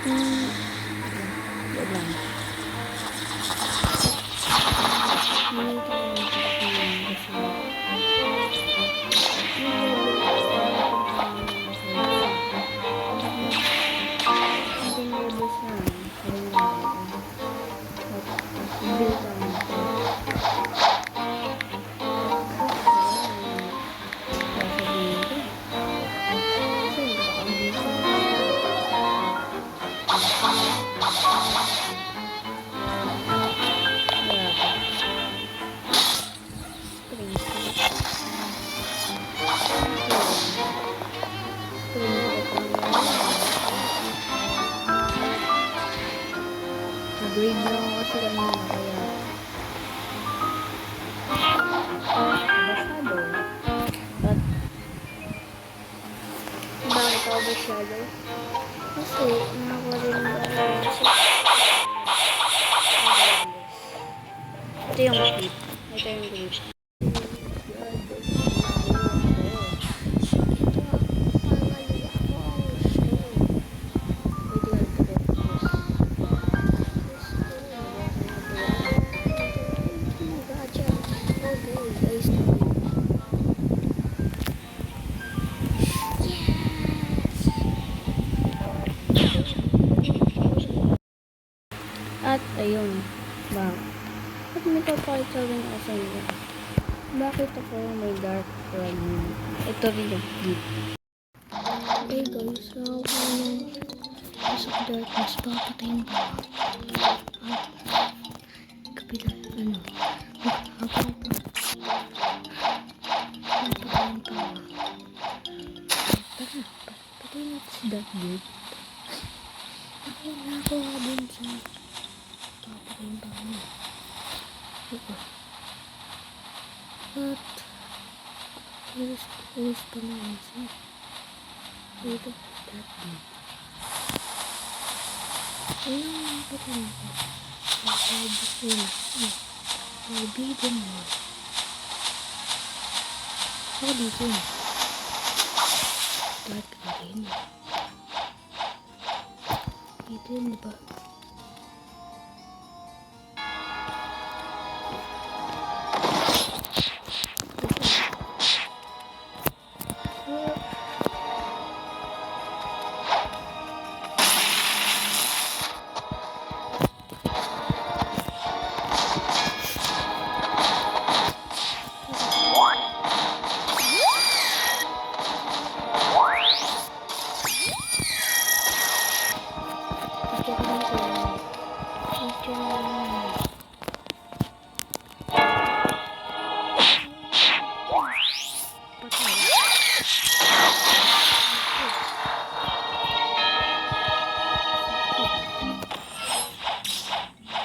Wait lang. Grade lang ako kasi kanina kaya masyado. At bakit ako masyado? Kasi nakakuha rin ng ito yung clip. Ito yung clip. At ayun, bakit may papakita rin ako sa inyo? Bakit ako may dark red moon? Ito rin yung clip. Okay guys, ako yung pasok darkness, papatayin ba? At kapila, papatayin pa. Tara, patayin natin si Dark Dude. Wala ako dun sa papatayin pa kami. At Iris pa na yun siya. Dito, Dark Dude. Ayun ang patayin ko. Kaibigan mo. Ako dito. Dark ka rin. Dito yun, diba?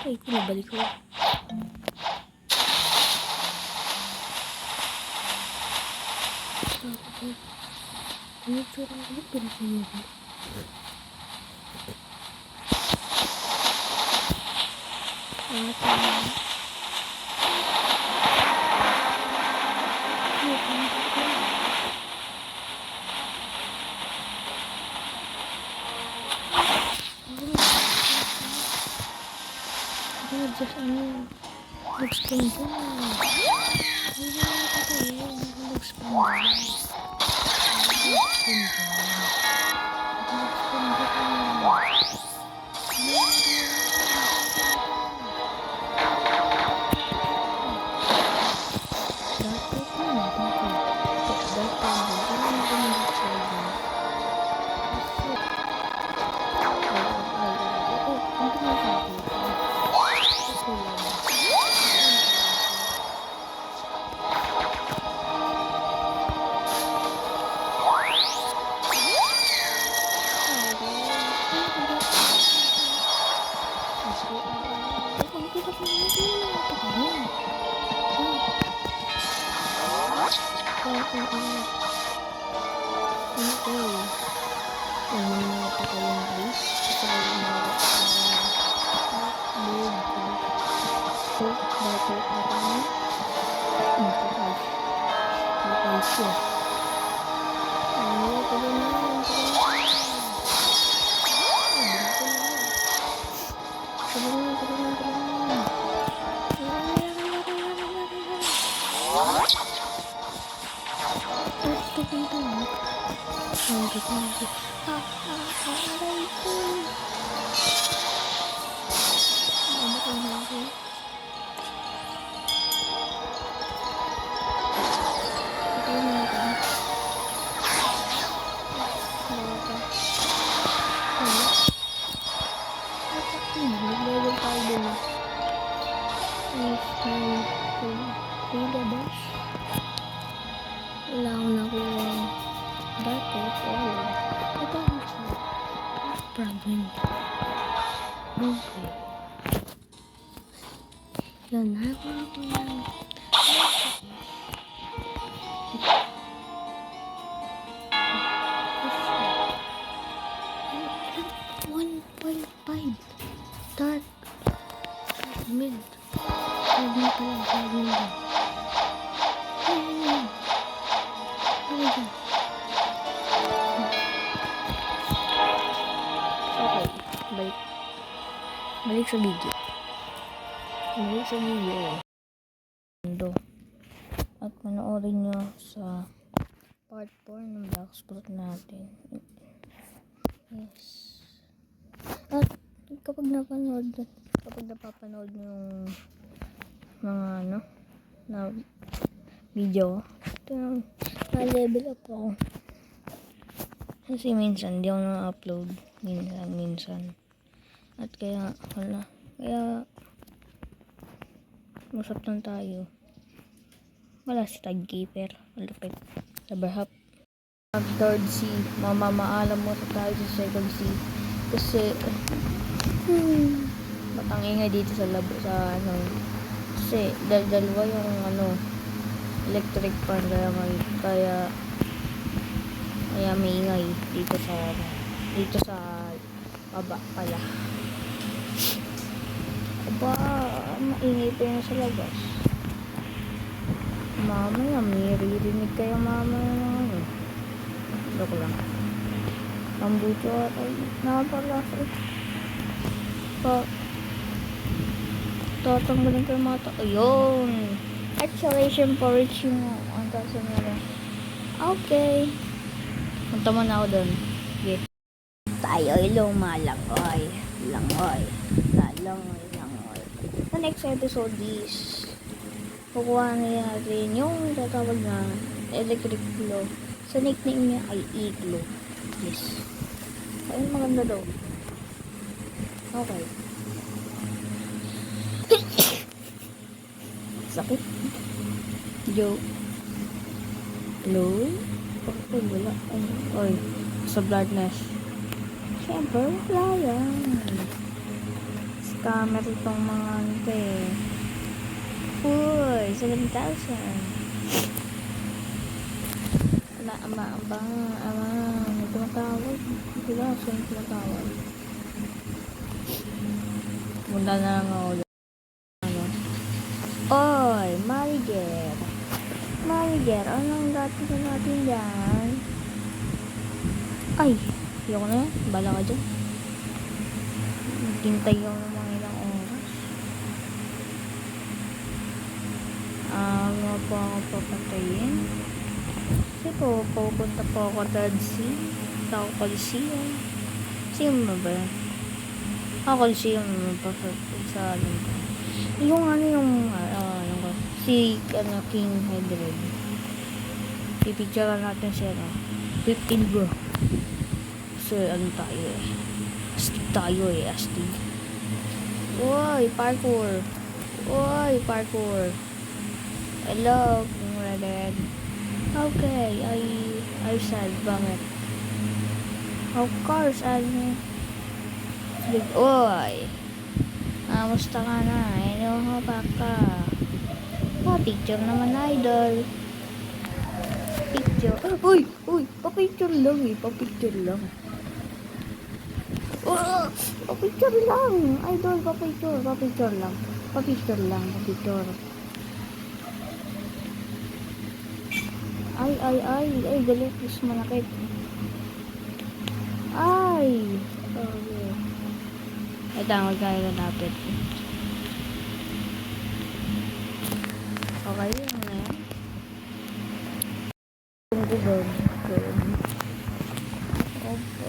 Ay, kumabalik ko. Ano tsura ko? Ano pinasaya ko? Just looks painful. Looks Aray ko. Mamatay na ako. Patay na ako. Baka. Ano? Nag-level tayo din. Pilabas. Wala akong nakuha. Dapat, wala. Ito ang siya. Fragment. Okay. Yan, nakuha ko yan. 1.5. Dark. Mid. Fragment pa lang. Fragment lang. Okay, balik sa video. At panoorin nyo sa part 4 ng Blacksburg natin. Yes. At kapag napapanood nyo yung mga na video, ito na-level up ako. Kasi minsan, di ako na-upload. Minsan. At kaya masap lang tayo. Wala si Tagkeeper. Malupit. Saberhap. Third C. Mamamaalam mo tayo sa second C. Kasi, matangingay dito sa kasi, dalawa yung electric fan kaya maingay dito sa baba pala. Aba, maingay pa yun sa labas. Mamaya, may ririnig kayo mamaya. Joke lang. Ang buto ay napalasa. Tatanggalin ko yung mata. Ayun. Acceleration for reaching mo. Ang kaso nila. Okay. Punta mo na ako doon. Get. Tayo'y lumalangoy. Langoy. Sa next episode is kukuha na natin yung tatawag na electric glow. Sa nickname niya ay Iglo. Yes. Ayun, maganda daw. Okay. Sakit. Yo. Hello? Okay, wala. Oy, sa bloodness. Siyempre, wala yan. Scammer itong mga Uy, 7,000. Ama, may tumatawag. Wala, saan tumatawag? Punta na lang ako. Oy, Mariger, anong dati na natin dyan? Ay, ayoko na yan. Bala ka dyan. Hintay ako ng mga ilang oras. Ano po ako papatayin? Kasi pupunta po ako sa Coliseum. Coliseum na ba yan? Coliseum pa sa ko. Yung si King Hydred. Pipicture natin siya 15 bro. So astig. Uy, parkour. Hello, King Hydred. Okay, I said bakit? Of course, Uy, musta ka na? Ano pa ka? Picture naman, idol. Picture. Uy, pa-picture lang pa-picture lang. Pa-picture lang. Idol, pa-picture lang. Pa-picture. Ay, galit. Gusto manakit. Ay. Okay. Ay, tawag tayo na dapat. Okay, yun na yan.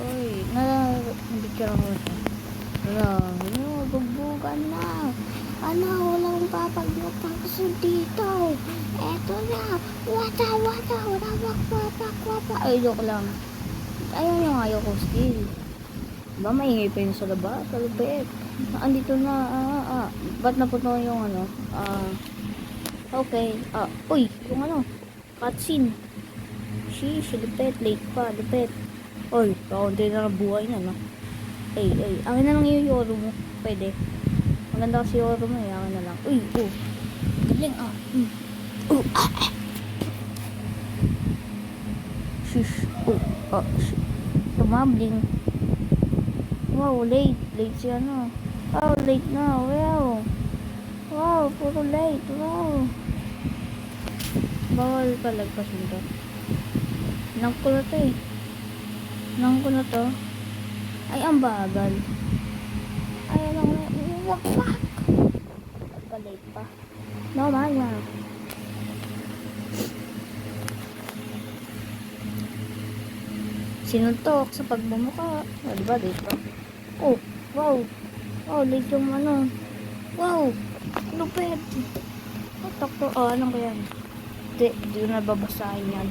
Uy, nabigyan ko siya. Bugbugan na. Walang papaglupak sa dito. Eto na. Wata. Wapak. Ay, joke lang. Ayun yung ayaw ko skill. Diba, maingay pa yun sa labas, sa lubet. Andito na, ba't napuno yung okay, uy, yung cutscene. Sheesh, lupet, late pa, lupet. Uy, kaunti na ng buhay na, no? Ay, akin na lang yung yoro mo, pwede. Maganda kasi yoro mo, akin na lang. Uy, galing, Sheesh, shit. Tumabling. Wow, late si Wow, late na, wow, puro late, wow. Bawal palagpas nito. Nang ko na to. Ay, ang bagal. Ay, wag. Pagka-late pa. Normal na. Sinuntok sa pagbumuka. Diba, late pa? Wow. Wow, late yung Wow, lupit. Takto, anong kaya? Hindi ko na babasahin yan.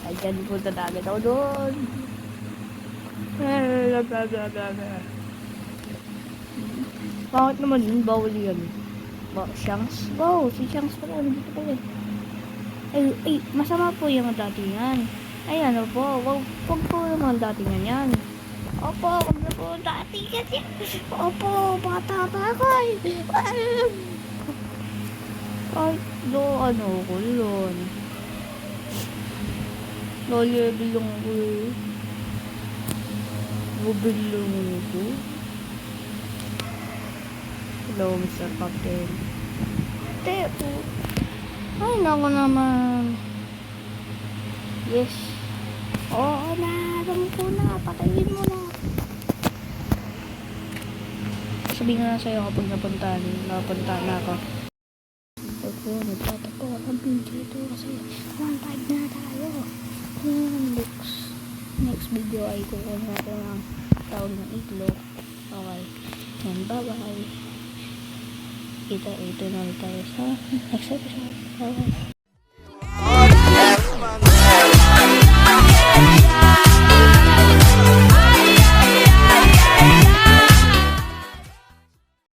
Ay, dyan punta agad ako doon. Bakit naman yun? Bawal yan. Shanks? Wow, si Shanks pala. Nandito pala. Ay, masama po yung datingan. Ay, ano po? Wag po yung mga datingan yan. Opo, wag na po datingan yan. Opo, bata pa ako. Ay, ko yun. Nalilong ko. Bubilong ko. Hello, Mr. Captain. Teo. Ay, naku naman. Yes. Oo na, alam ko na. Patayin mo na. Sabihin ko na sa'yo kapag napunta na ako. Nagtatako ang video ito kasi 1.5 na tayo. Next video ay kukunin natin ang tawag ng itlog. Okay. And bye-bye. Ito na tayo sa next episode. Bye-bye.